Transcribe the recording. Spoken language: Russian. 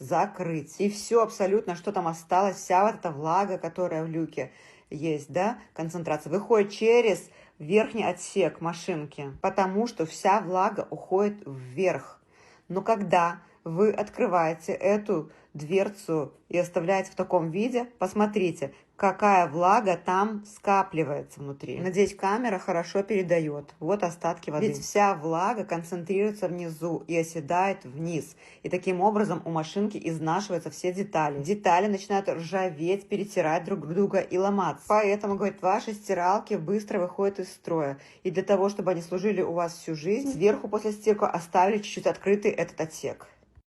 закрыть. И все абсолютно, что там осталось, вся вот эта влага, которая в люке есть, да, концентрация, выходит через верхний отсек машинки, потому что вся влага уходит вверх. Но когда вы открываете эту дверцу и оставляете в таком виде, посмотрите, какая влага там скапливается внутри. Надеюсь, камера хорошо передает. Вот остатки воды. Ведь вся влага концентрируется внизу и оседает вниз. И таким образом у машинки изнашиваются все детали. Детали начинают ржаветь, перетирать друг друга и ломаться. Поэтому, говорит, ваши стиралки быстро выходят из строя. И для того, чтобы они служили у вас всю жизнь, сверху после стирки оставили чуть-чуть открытый этот отсек.